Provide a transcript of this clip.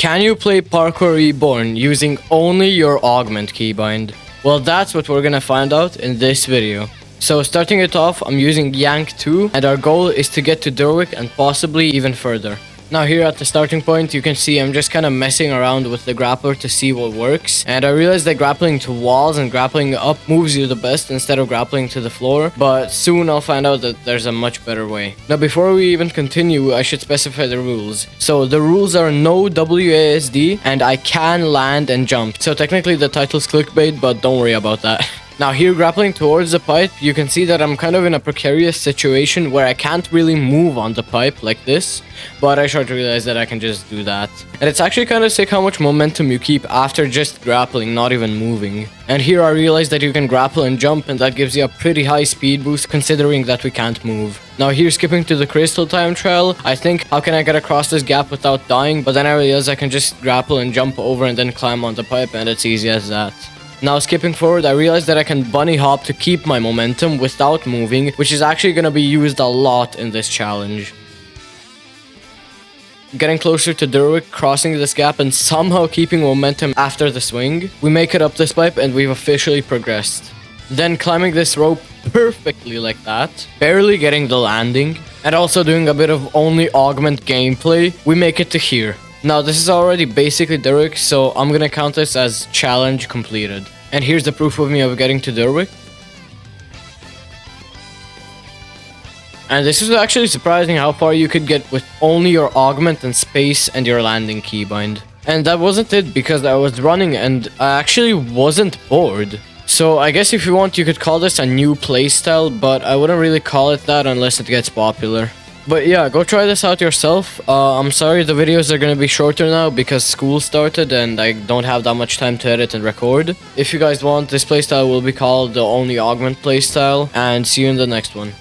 Can you play Parkour Reborn using only your augment keybind? Well, that's what we're gonna find out in this video. So starting it off, I'm using Yank 2 and our goal is to get to Derwick and possibly even further. Now here at the starting point, you can see I'm just kind of messing around with the grappler to see what works. And I realized that grappling to walls and grappling up moves you the best instead of grappling to the floor. But soon I'll find out that there's a much better way. Now before we even continue, I should specify the rules. So the rules are no WASD and I can land and jump. So technically the title's clickbait, but don't worry about that. Now here grappling towards the pipe, you can see that I'm kind of in a precarious situation where I can't really move on the pipe like this, but I start to realize that I can just do that. And it's actually kind of sick how much momentum you keep after just grappling, not even moving. And here I realized that you can grapple and jump, and that gives you a pretty high speed boost considering that we can't move. Now here skipping to the crystal time trial, I think how can I get across this gap without dying, but then I realized I can just grapple and jump over and then climb on the pipe, and it's easy as that. Now skipping forward, I realized that I can bunny hop to keep my momentum without moving, which is actually going to be used a lot in this challenge. Getting closer to Derwick, crossing this gap and somehow keeping momentum after the swing, we make it up this pipe and we've officially progressed. Then climbing this rope perfectly like that, barely getting the landing, and also doing a bit of only augment gameplay, we make it to here. Now this is already basically Derwick, so I'm gonna count this as challenge completed. And here's the proof of me of getting to Derwick. And this is actually surprising how far you could get with only your augment and space and your landing keybind. And that wasn't it, because I was running and I actually wasn't bored. So I guess if you want you could call this a new playstyle, but I wouldn't really call it that unless it gets popular. But yeah, go try this out yourself. I'm sorry the videos are gonna be shorter now because school started and I don't have that much time to edit and record. If you guys want, this playstyle will be called the Only Augment playstyle, and see you in the next one.